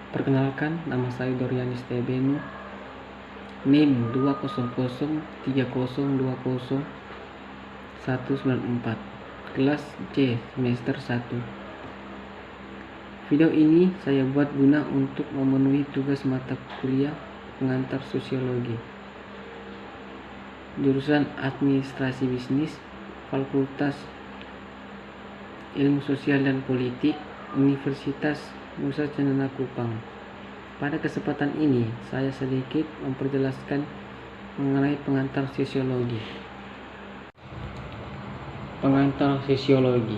Perkenalkan, nama saya Dorianis Tebenu, NIM 20030200194, kelas C, semester 1. Video ini saya buat guna untuk memenuhi tugas mata kuliah pengantar sosiologi, jurusan administrasi bisnis, Fakultas Ilmu Sosial dan Politik, Universitas Nusa Cendana Kupang. Pada kesempatan ini, saya sedikit memperjelaskan mengenai pengantar sosiologi. Pengantar sosiologi.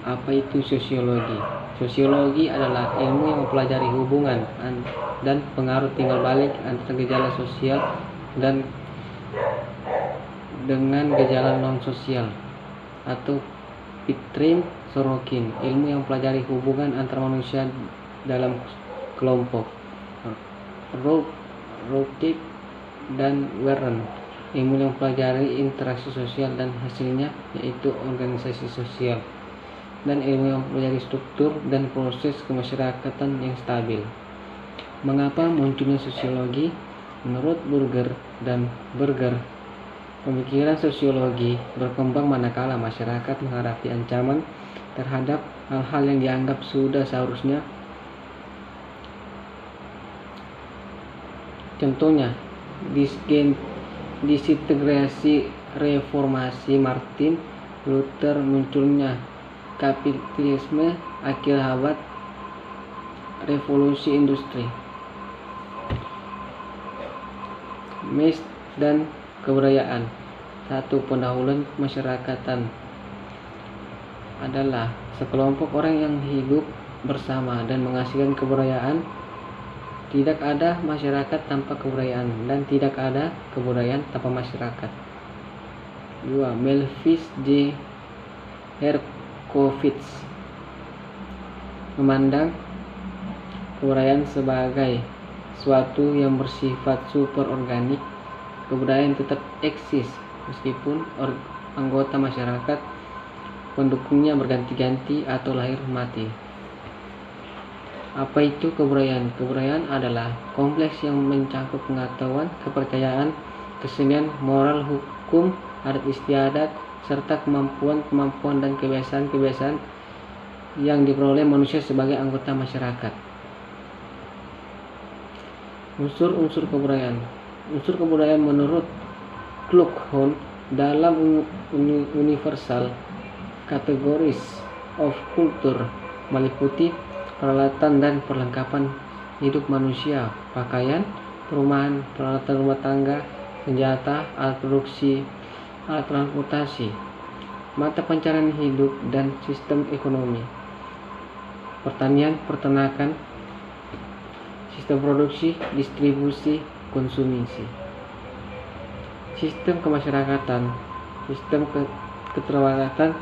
Apa itu sosiologi? Sosiologi adalah ilmu yang mempelajari hubungan dan pengaruh timbal balik antara gejala sosial dan dengan gejala non-sosial, atau Pitrim Sorokin, ilmu yang mempelajari hubungan antara manusia dalam kelompok. Routik dan Warren, ilmu yang mempelajari interaksi sosial dan hasilnya, yaitu organisasi sosial, dan ilmu yang mempelajari struktur dan proses kemasyarakatan yang stabil. Mengapa munculnya sosiologi? Menurut Burger dan Berger, pemikiran sosiologi berkembang manakala masyarakat menghadapi ancaman terhadap hal-hal yang dianggap sudah seharusnya. Contohnya, disintegrasi reformasi Martin Luther, munculnya kapitalisme, akhir abad revolusi industri, mes dan kebudayaan. Satu, pendahuluan masyarakatan adalah sekelompok orang yang hidup bersama dan menghasilkan kebudayaan. Tidak ada masyarakat tanpa kebudayaan, dan tidak ada kebudayaan tanpa masyarakat. 2. Melvin J. Herkovits memandang kebudayaan sebagai suatu yang bersifat superorganik. Kebudayaan tetap eksis meskipun anggota masyarakat pendukungnya berganti-ganti atau lahir mati. Apa itu kebudayaan? Kebudayaan adalah kompleks yang mencakup pengetahuan, kepercayaan, kesenian, moral, hukum, adat istiadat, serta kemampuan dan kebiasaan-kebiasaan yang diperoleh manusia sebagai anggota masyarakat. Unsur-unsur kebudayaan. Unsur kebudayaan menurut Kluckhohn dalam Universal Categories of Culture meliputi peralatan dan perlengkapan hidup manusia, pakaian, perumahan, peralatan rumah tangga, senjata, alat produksi, alat transportasi, mata pencarian hidup, dan sistem ekonomi, pertanian, peternakan, sistem produksi, distribusi, konsumsi, sistem kemasyarakatan, sistem kekerabatan,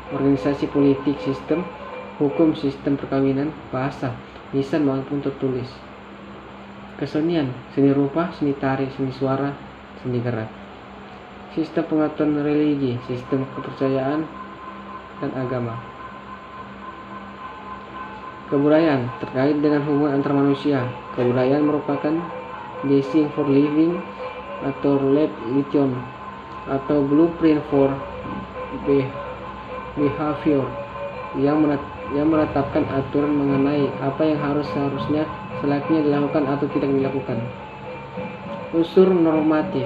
organisasi politik, sistem hukum, sistem perkawinan, bahasa, lisan maupun tertulis, kesenian, seni rupa, seni tari, seni suara, seni gerak, sistem pengetahuan religi, sistem kepercayaan dan agama. Kebudayaan terkait dengan hubungan antar manusia. Kebudayaan merupakan design for living atau religion atau blueprint for behavior yang menetapkan aturan mengenai apa yang seharusnya selayaknya dilakukan atau tidak dilakukan. Unsur normatif.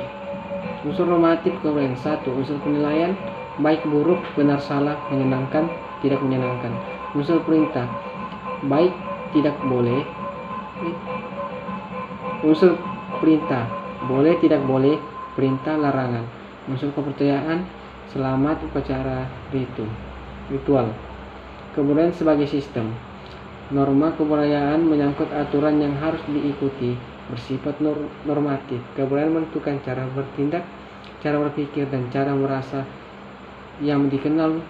Unsur normatif kebudayaan. 1. Unsur penilaian, baik buruk, benar salah, menyenangkan, tidak menyenangkan. Unsur perintah, baik, tidak, boleh. Unsur perintah, boleh, tidak boleh, perintah, larangan. Unsur kepercayaan, selamat, upacara, ritual. Kebudayaan sebagai sistem. Norma kebudayaan menyangkut aturan yang harus diikuti, bersifat normatif. Kebudayaan menentukan cara bertindak, cara berpikir, dan cara merasa yang dikenal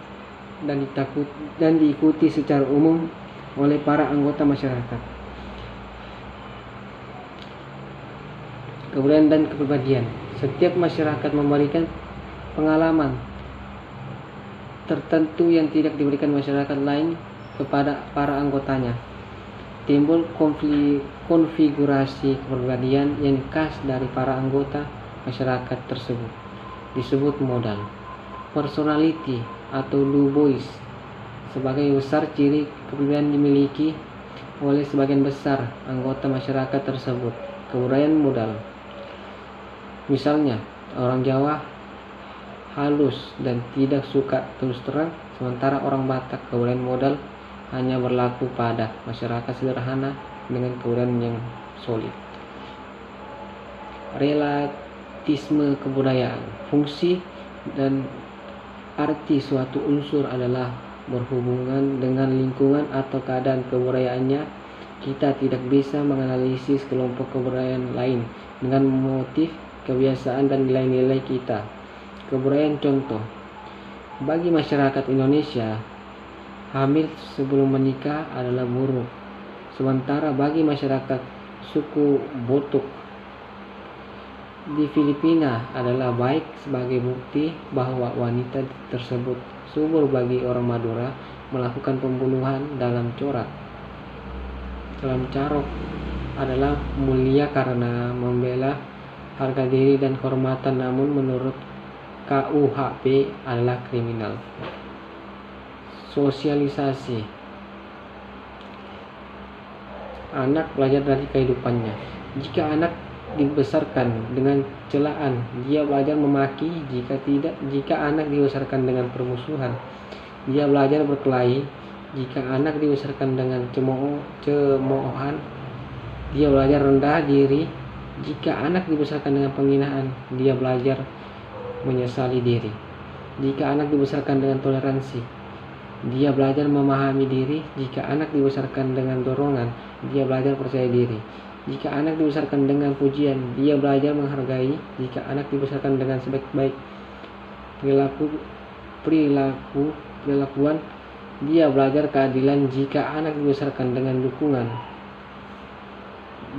dan diikuti secara umum oleh para anggota masyarakat. Kebudayaan dan kepribadian. Setiap masyarakat memberikan pengalaman tertentu yang tidak diberikan masyarakat lain kepada para anggotanya. Timbul konfigurasi kepribadian yang khas dari para anggota masyarakat tersebut, disebut modal. Personality atau Du Bois sebagai besar ciri kepribadian dimiliki oleh sebagian besar anggota masyarakat tersebut. Kebudayaan modal, misalnya orang Jawa halus dan tidak suka terus terang, sementara orang Batak kebudayaan modal hanya berlaku pada masyarakat sederhana dengan kebudayaan yang solid. Relatisme kebudayaan, fungsi dan arti suatu unsur adalah berhubungan dengan lingkungan atau keadaan kebudayaannya. Kita tidak bisa menganalisis kelompok kebudayaan lain dengan motif, kebiasaan, dan nilai-nilai kita. Kebudayaan contoh, bagi masyarakat Indonesia, hamil sebelum menikah adalah buruk. Sementara bagi masyarakat suku Botok di Filipina adalah baik sebagai bukti bahwa wanita tersebut subur. Bagi orang Madura, melakukan pembunuhan dalam carok adalah mulia karena membela harga diri dan kehormatan, namun menurut KUHP adalah kriminal. Sosialisasi, anak belajar dari kehidupannya. Jika anak dibesarkan dengan celaan, dia belajar memaki. Jika anak dibesarkan dengan permusuhan, dia belajar berkelahi. Jika anak dibesarkan dengan cemoohan, dia belajar rendah diri. Jika anak dibesarkan dengan penghinaan, dia belajar menyesali diri. Jika anak dibesarkan dengan toleransi, dia belajar memahami diri. Jika anak dibesarkan dengan dorongan, dia belajar percaya diri. Jika anak dibesarkan dengan pujian, dia belajar menghargai. Jika anak dibesarkan dengan sebaik-baik perilakuan, dia belajar keadilan. Jika anak dibesarkan dengan dukungan,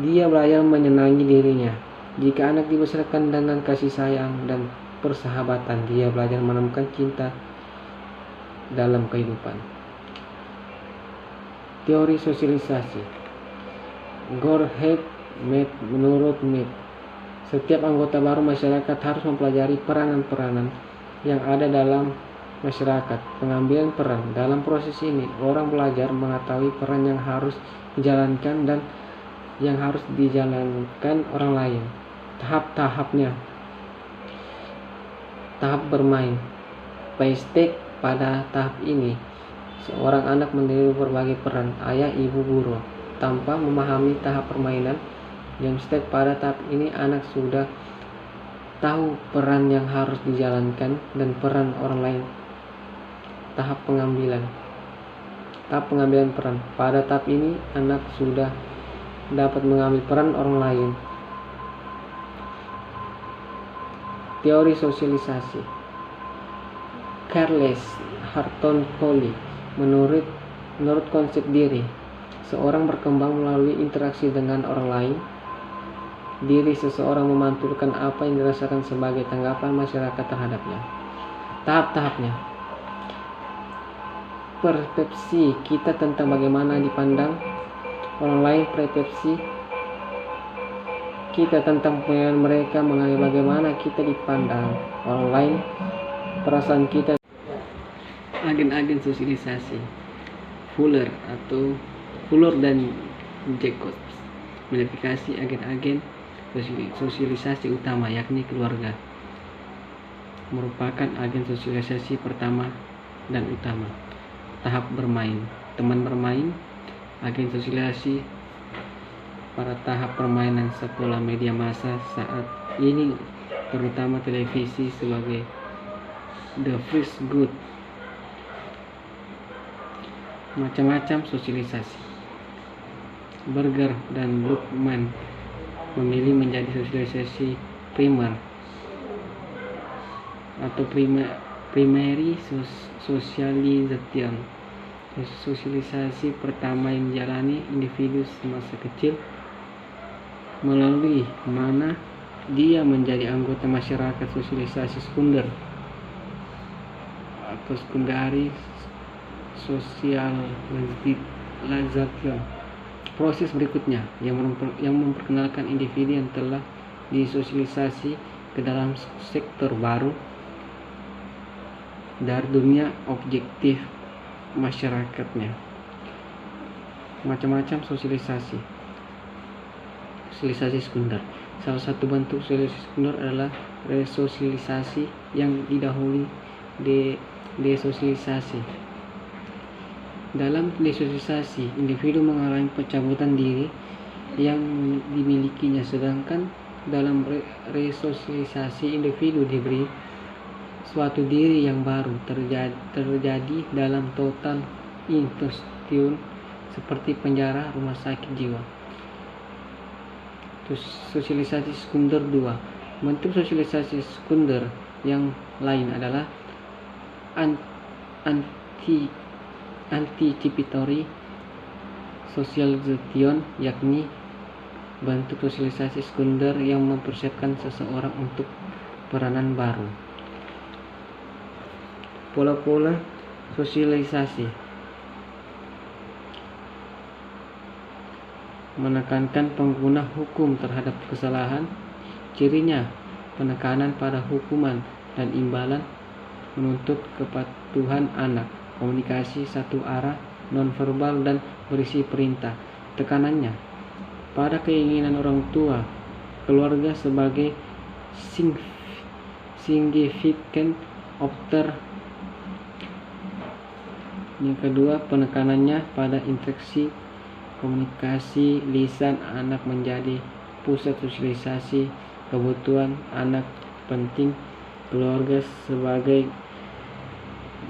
dia belajar menyenangi dirinya. Jika anak dibesarkan dengan kasih sayang dan persahabatan, dia belajar menemukan cinta dalam kehidupan. Teori sosialisasi, Gorhead Mead. Menurut Mead, setiap anggota baru masyarakat harus mempelajari peranan-peranan yang ada dalam masyarakat. Pengambilan peran dalam proses ini, orang belajar mengetahui peran yang harus dijalankan dan yang harus dijalankan orang lain. Tahap-tahapnya. Tahap bermain. Paistek. Pada tahap ini, seorang anak menerima berbagai peran ayah, ibu, guru tanpa memahami tahap permainan. Jam step. Pada tahap ini, anak sudah tahu peran yang harus dijalankan dan peran orang lain. Tahap pengambilan peran. Pada tahap ini, anak sudah dapat mengambil peran orang lain. Teori sosialisasi, Charles Horton Collie. Menurut konsep diri, seorang berkembang melalui interaksi dengan orang lain. Diri seseorang memantulkan apa yang dirasakan sebagai tanggapan masyarakat terhadapnya. Tahap-tahapnya. Persepsi kita tentang bagaimana dipandang orang lain. Persepsi kita tentang penilaian mereka mengenai bagaimana kita dipandang orang lain. Perasaan kita. Agen-agen sosialisasi, Fuller dan Jacobs mengidentifikasi agen-agen sosialisasi utama, yakni keluarga merupakan agen sosialisasi pertama dan utama. Tahap bermain, teman bermain, agen sosialisasi pada tahap permainan sekolah. Media massa saat ini, terutama televisi, sebagai the first good. Macam-macam sosialisasi. Berger dan Luckman memilih menjadi sosialisasi primer atau primary socialization. Sosialisasi pertama yang dijalani individu semasa kecil, melalui mana dia menjadi anggota masyarakat. Sosialisasi sekunder atau sekundari Socialization. Proses berikutnya yang memperkenalkan individu yang telah disosialisasi ke dalam sektor baru dari dunia objektif masyarakatnya. Macam-macam sosialisasi sekunder. Salah satu bentuk sosialisasi sekunder adalah resosialisasi yang didahului desosialisasi. Dalam desosialisasi, individu mengalami pencabutan diri yang dimilikinya, sedangkan dalam resosialisasi individu diberi suatu diri yang baru. Terjadi dalam total institusi seperti penjara, rumah sakit jiwa. Sosialisasi sekunder 2. Bentuk sosialisasi sekunder yang lain adalah anticipatory socialization, yakni bentuk sosialisasi sekunder yang mempersiapkan seseorang untuk peranan baru. Pola-pola sosialisasi menekankan pengguna hukum terhadap kesalahan. Cirinya penekanan pada hukuman dan imbalan, menuntut kepatuhan anak, komunikasi satu arah, nonverbal dan berisi perintah. Tekanannya pada keinginan orang tua, keluarga sebagai significant actor. Yang kedua, penekanannya pada interaksi komunikasi lisan anak menjadi pusat sosialisasi. Kebutuhan anak penting, keluarga sebagai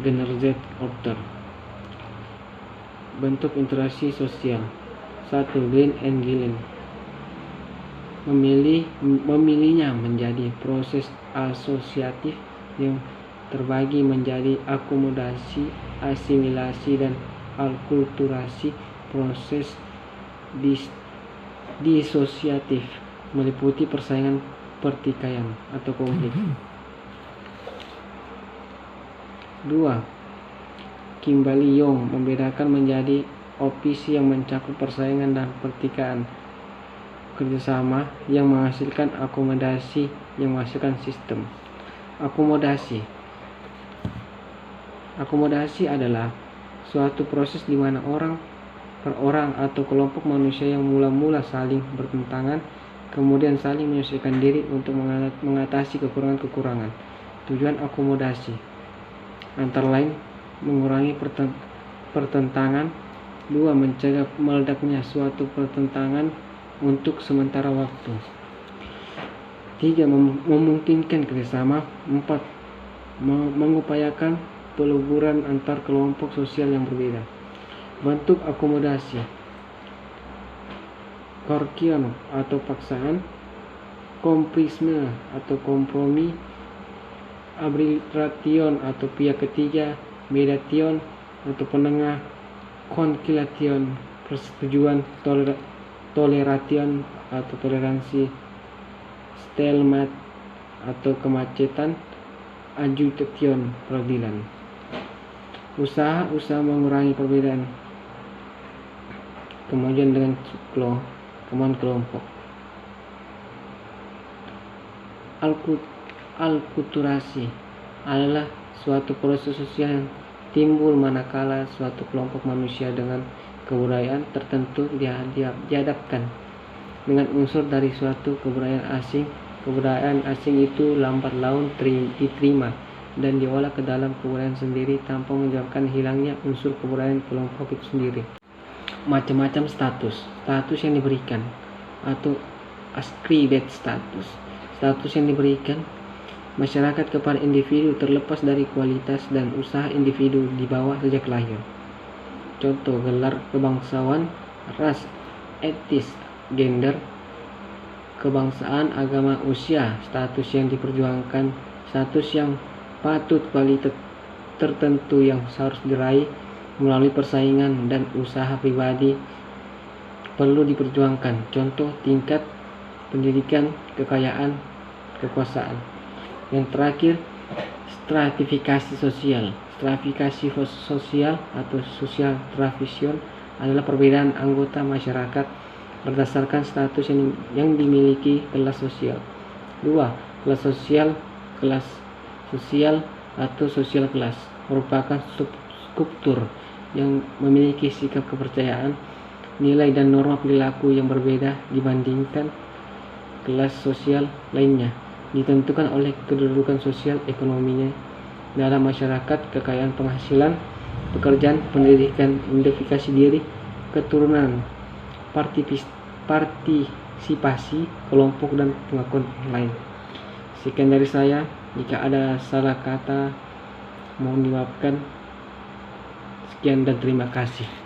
generate order. Bentuk interaksi sosial. 1. Glenn and Gillen. Memilihnya menjadi proses asosiatif yang terbagi menjadi akomodasi, asimilasi, dan alkulturasi. Proses disosiatif meliputi persaingan pertikaian atau konflik. 2. Kimberly Young membedakan menjadi opisi yang mencakup persaingan dan pertikaian, kerjasama yang menghasilkan akomodasi yang menghasilkan sistem. Akomodasi adalah suatu proses di mana orang per orang atau kelompok manusia yang mula-mula saling bertentangan kemudian saling menyesuaikan diri untuk mengatasi kekurangan-kekurangan. Tujuan akomodasi antara lain mengurangi pertentangan. 2. Mencegah meledaknya suatu pertentangan untuk sementara waktu. 3. Memungkinkan kerjasama. 4. Mengupayakan peleburan antar kelompok sosial yang berbeda. Bentuk akomodasi: coercion atau paksaan, komprisme atau kompromi, arbitration atau pihak ketiga, mediation atau penengah, conciliation persetujuan, toleration atau toleransi, stalemate atau kemacetan, adjudication peradilan. Usaha mengurangi perbedaan, kemajuan dengan kelompok. Alkulturasi adalah suatu proses sosial yang timbul manakala suatu kelompok manusia dengan kebudayaan tertentu dihadapkan dengan unsur dari suatu kebudayaan asing. Kebudayaan asing itu lambat laun diterima dan diolah ke dalam kebudayaan sendiri tanpa menyebabkan hilangnya unsur kebudayaan kelompok itu sendiri. Macam-macam status yang diberikan atau ascribed status yang diberikan masyarakat kepada individu terlepas dari kualitas dan usaha individu di bawah sejak lahir. Contoh: gelar kebangsaan, ras, etis, gender, kebangsaan, agama, usia, status yang diperjuangkan, status yang patut, kualitas tertentu yang harus diraih melalui persaingan dan usaha pribadi perlu diperjuangkan. Contoh: tingkat pendidikan, kekayaan, kekuasaan. Yang terakhir, stratifikasi sosial. Stratifikasi sosial atau social stratification adalah perbedaan anggota masyarakat berdasarkan status yang dimiliki kelas sosial. 2. Kelas sosial atau social class merupakan struktur yang memiliki sikap kepercayaan, nilai dan norma perilaku yang berbeda dibandingkan kelas sosial lainnya, ditentukan oleh kedudukan sosial ekonominya dalam masyarakat, kekayaan penghasilan, pekerjaan, pendidikan, identifikasi diri, keturunan, partisipasi kelompok, dan pengakuan lain. Sekian dari saya. Jika ada salah kata mohon dimaafkan. Sekian dan terima kasih.